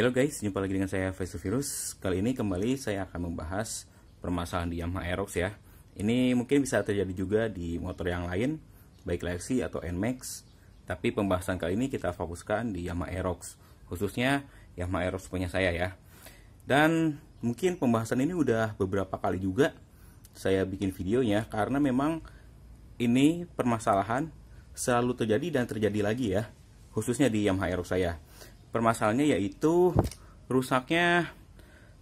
Halo guys, jumpa lagi dengan saya Face to Virus. Kali ini kembali saya akan membahas permasalahan di Yamaha Aerox ya. Ini mungkin bisa terjadi juga di motor yang lain, baik Lexi atau NMAX. Tapi pembahasan kali ini kita fokuskan di Yamaha Aerox, khususnya Yamaha Aerox punya saya ya. Dan mungkin pembahasan ini udah beberapa kali juga saya bikin videonya, karena memang ini permasalahan selalu terjadi dan terjadi lagi ya, khususnya di Yamaha Aerox saya. Permasalahannya yaitu rusaknya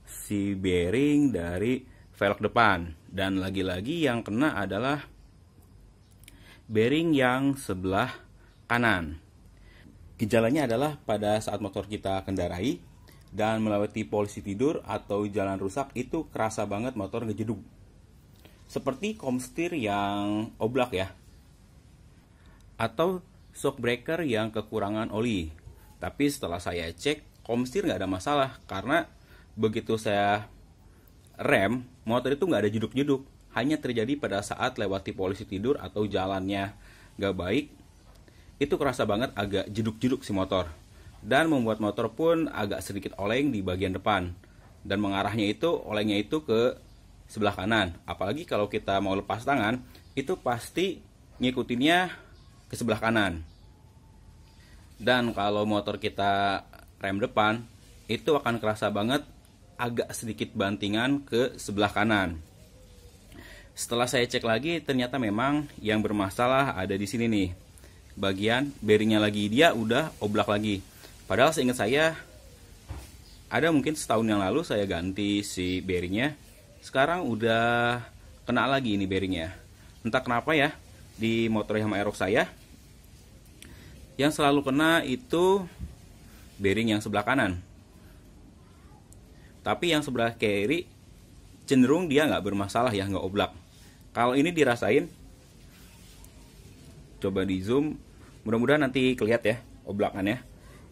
si bearing dari velg depan, dan lagi-lagi yang kena adalah bearing yang sebelah kanan. Gejalanya adalah pada saat motor kita kendarai dan melewati polisi tidur atau jalan rusak, itu kerasa banget motor ngejeduk, seperti komstir yang oblak ya, atau shock breaker yang kekurangan oli. Tapi setelah saya cek, komstir nggak ada masalah, karena begitu saya rem, motor itu nggak ada jeduk-jeduk. Hanya terjadi pada saat lewati polisi tidur atau jalannya nggak baik, itu kerasa banget agak jeduk-jeduk si motor. Dan membuat motor pun agak sedikit oleng di bagian depan. Dan mengarahnya itu, olengnya itu ke sebelah kanan. Apalagi kalau kita mau lepas tangan, itu pasti ngikutinnya ke sebelah kanan. Dan kalau motor kita rem depan, itu akan kerasa banget agak sedikit bantingan ke sebelah kanan. Setelah saya cek lagi, ternyata memang yang bermasalah ada di sini nih. Bagian bearingnya lagi, dia udah oblak lagi. Padahal seingat saya, ada mungkin setahun yang lalu saya ganti si bearingnya. Sekarang udah kena lagi ini bearingnya. Entah kenapa ya, di motor Yamaha Aerox saya yang selalu kena itu bearing yang sebelah kanan. Tapi yang sebelah kiri cenderung dia nggak bermasalah ya, nggak oblak. Kalau ini dirasain, coba di zoom, mudah-mudahan nanti kelihatan ya oblakannya.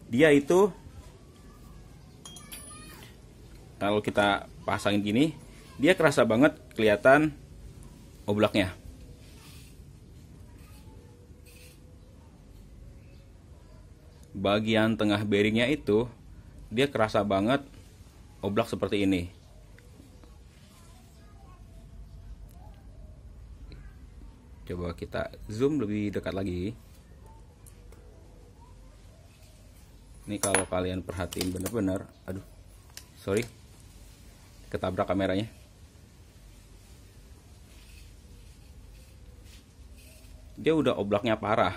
Dia itu kalau kita pasangin gini, dia kerasa banget kelihatan oblaknya. Bagian tengah bearingnya itu dia kerasa banget oblak seperti ini. Coba kita zoom lebih dekat lagi. Ini kalau kalian perhatiin bener-bener, aduh, sorry, ketabrak kameranya. Dia udah oblaknya parah.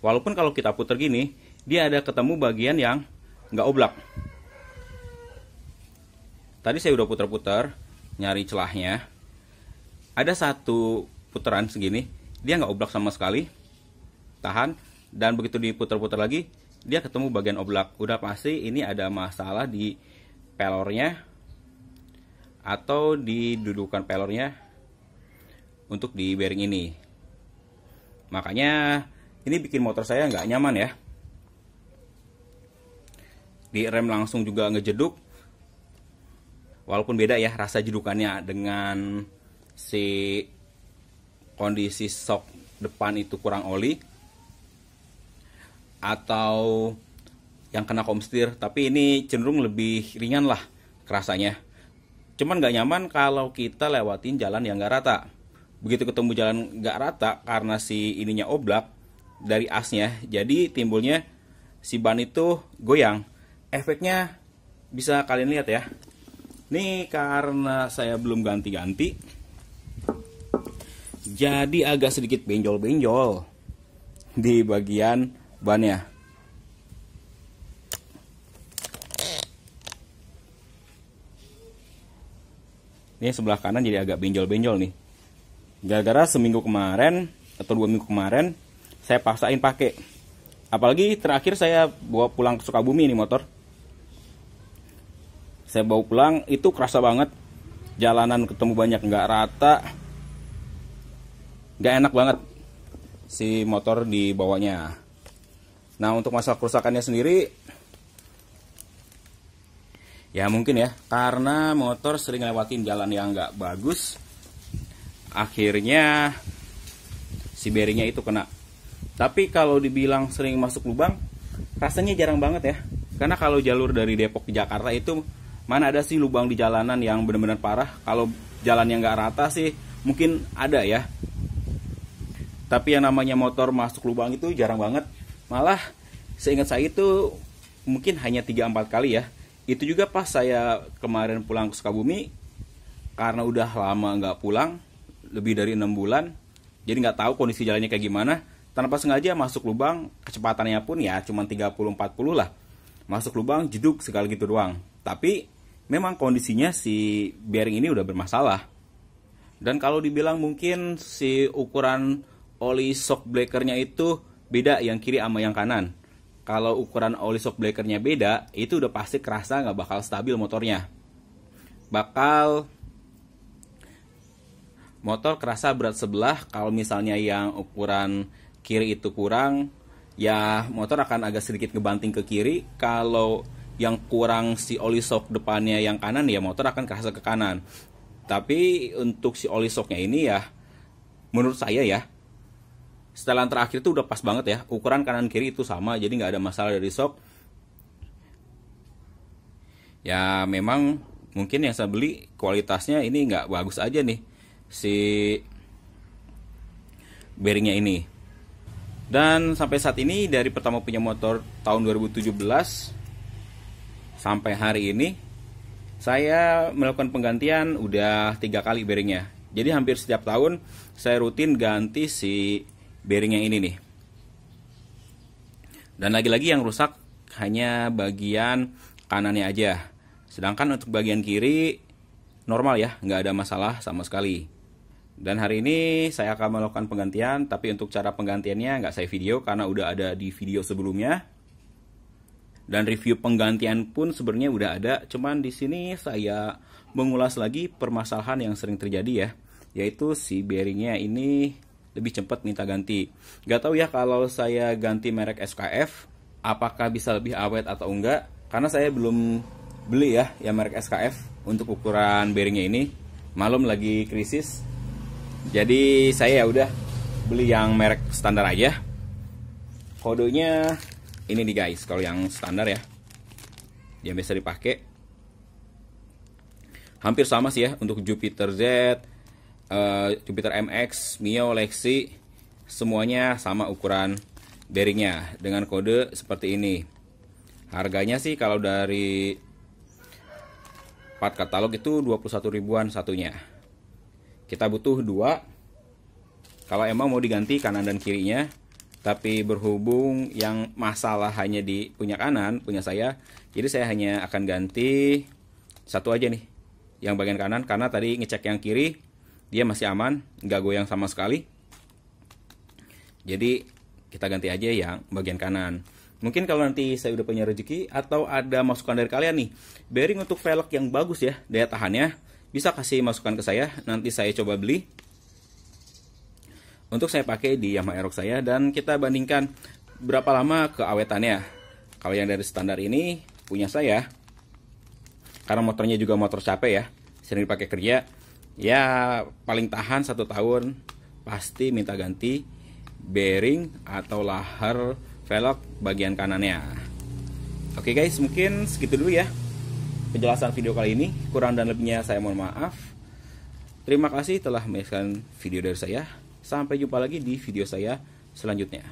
Walaupun kalau kita putar gini, dia ada ketemu bagian yang nggak oblak. Tadi saya udah putar-putar nyari celahnya. Ada satu putaran segini, dia nggak oblak sama sekali, tahan. Dan begitu diputar-putar lagi, dia ketemu bagian oblak. Udah pasti ini ada masalah di pelornya atau di dudukan pelornya untuk di bearing ini. Makanya ini bikin motor saya nggak nyaman ya. Di rem langsung juga ngejeduk. Walaupun beda ya rasa jedukannya dengan si kondisi shock depan itu kurang oli, atau yang kena komstir. Tapi ini cenderung lebih ringan lah kerasanya. Cuman nggak nyaman kalau kita lewatin jalan yang nggak rata. Begitu ketemu jalan nggak rata, karena si ininya oblak dari asnya, jadi timbulnya si ban itu goyang. Efeknya bisa kalian lihat ya. Nih karena saya belum ganti-ganti, jadi agak sedikit benjol-benjol di bagian bannya. Ini sebelah kanan jadi agak benjol-benjol nih. Gara-gara seminggu kemarin atau 2 minggu kemarin saya paksain pakai. Apalagi terakhir saya bawa pulang ke Sukabumi nih motor. Saya bawa pulang, itu kerasa banget. Jalanan ketemu banyak nggak rata. Nggak enak banget si motor dibawanya. Nah, untuk masalah kerusakannya sendiri, ya mungkin ya, karena motor sering lewatin jalan yang nggak bagus, akhirnya si bearingnya itu kena. Tapi kalau dibilang sering masuk lubang, rasanya jarang banget ya. Karena kalau jalur dari Depok ke Jakarta itu mana ada sih lubang di jalanan yang benar-benar parah. Kalau jalan yang nggak rata sih mungkin ada ya. Tapi yang namanya motor masuk lubang itu jarang banget. Malah seingat saya itu mungkin hanya 3-4 kali ya. Itu juga pas saya kemarin pulang ke Sukabumi. Karena udah lama nggak pulang, lebih dari 6 bulan. Jadi nggak tahu kondisi jalannya kayak gimana. Tanpa sengaja masuk lubang, kecepatannya pun ya cuma 30-40 lah. Masuk lubang jeduk sekali gitu doang. Tapi memang kondisinya si bearing ini udah bermasalah. Dan kalau dibilang mungkin si ukuran oli shock breakernya itu beda yang kiri sama yang kanan. Kalau ukuran oli shock breakernya beda, itu udah pasti kerasa nggak bakal stabil motornya. Bakal motor kerasa berat sebelah. Kalau misalnya yang ukuran kiri itu kurang, ya motor akan agak sedikit ngebanting ke kiri. Kalau yang kurang si oli shock depannya yang kanan, ya motor akan kerasa ke kanan. Tapi untuk si oli shocknya ini ya, menurut saya ya, setelan terakhir itu udah pas banget ya. Ukuran kanan kiri itu sama, jadi nggak ada masalah dari shock. Ya memang mungkin yang saya beli kualitasnya ini nggak bagus aja nih si bearingnya ini. Dan sampai saat ini dari pertama punya motor tahun 2017 sampai hari ini saya melakukan penggantian udah 3 kali bearingnya. Jadi hampir setiap tahun saya rutin ganti si bearingnya ini nih. Dan lagi-lagi yang rusak hanya bagian kanannya aja. Sedangkan untuk bagian kiri normal ya, nggak ada masalah sama sekali. Dan hari ini saya akan melakukan penggantian, tapi untuk cara penggantiannya nggak saya video karena udah ada di video sebelumnya. Dan review penggantian pun sebenarnya udah ada, cuman di sini saya mengulas lagi permasalahan yang sering terjadi ya, yaitu si bearingnya ini lebih cepat minta ganti. Nggak tahu ya kalau saya ganti merek SKF, apakah bisa lebih awet atau enggak? Karena saya belum beli ya yang merek SKF untuk ukuran bearingnya ini. Malum lagi krisis. Jadi saya ya udah beli yang merek standar aja. Kodenya ini nih guys, kalau yang standar ya, yang biasa dipakai. Hampir sama sih ya untuk Jupiter Z, Jupiter MX, Mio, Lexi, semuanya sama ukuran bearingnya dengan kode seperti ini. Harganya sih kalau dari part katalog itu 21 ribuan satunya. Kita butuh 2 kalau emang mau diganti kanan dan kirinya. Tapi berhubung yang masalah hanya di punya kanan, punya saya, jadi saya hanya akan ganti 1 aja nih, yang bagian kanan. Karena tadi ngecek yang kiri, dia masih aman, nggak goyang sama sekali. Jadi kita ganti aja yang bagian kanan. Mungkin kalau nanti saya udah punya rezeki atau ada masukan dari kalian nih, bearing untuk velg yang bagus ya, daya tahannya, bisa kasih masukan ke saya, nanti saya coba beli untuk saya pakai di Yamaha Aerox saya, dan kita bandingkan berapa lama keawetannya. Kalau yang dari standar ini punya saya, karena motornya juga motor capek ya, sering dipakai kerja, ya paling tahan 1 tahun, pasti minta ganti bearing atau lahar velg bagian kanannya. Oke guys, mungkin segitu dulu ya penjelasan video kali ini. Kurang dan lebihnya saya mohon maaf. Terima kasih telah menyaksikan video dari saya. Sampai jumpa lagi di video saya selanjutnya.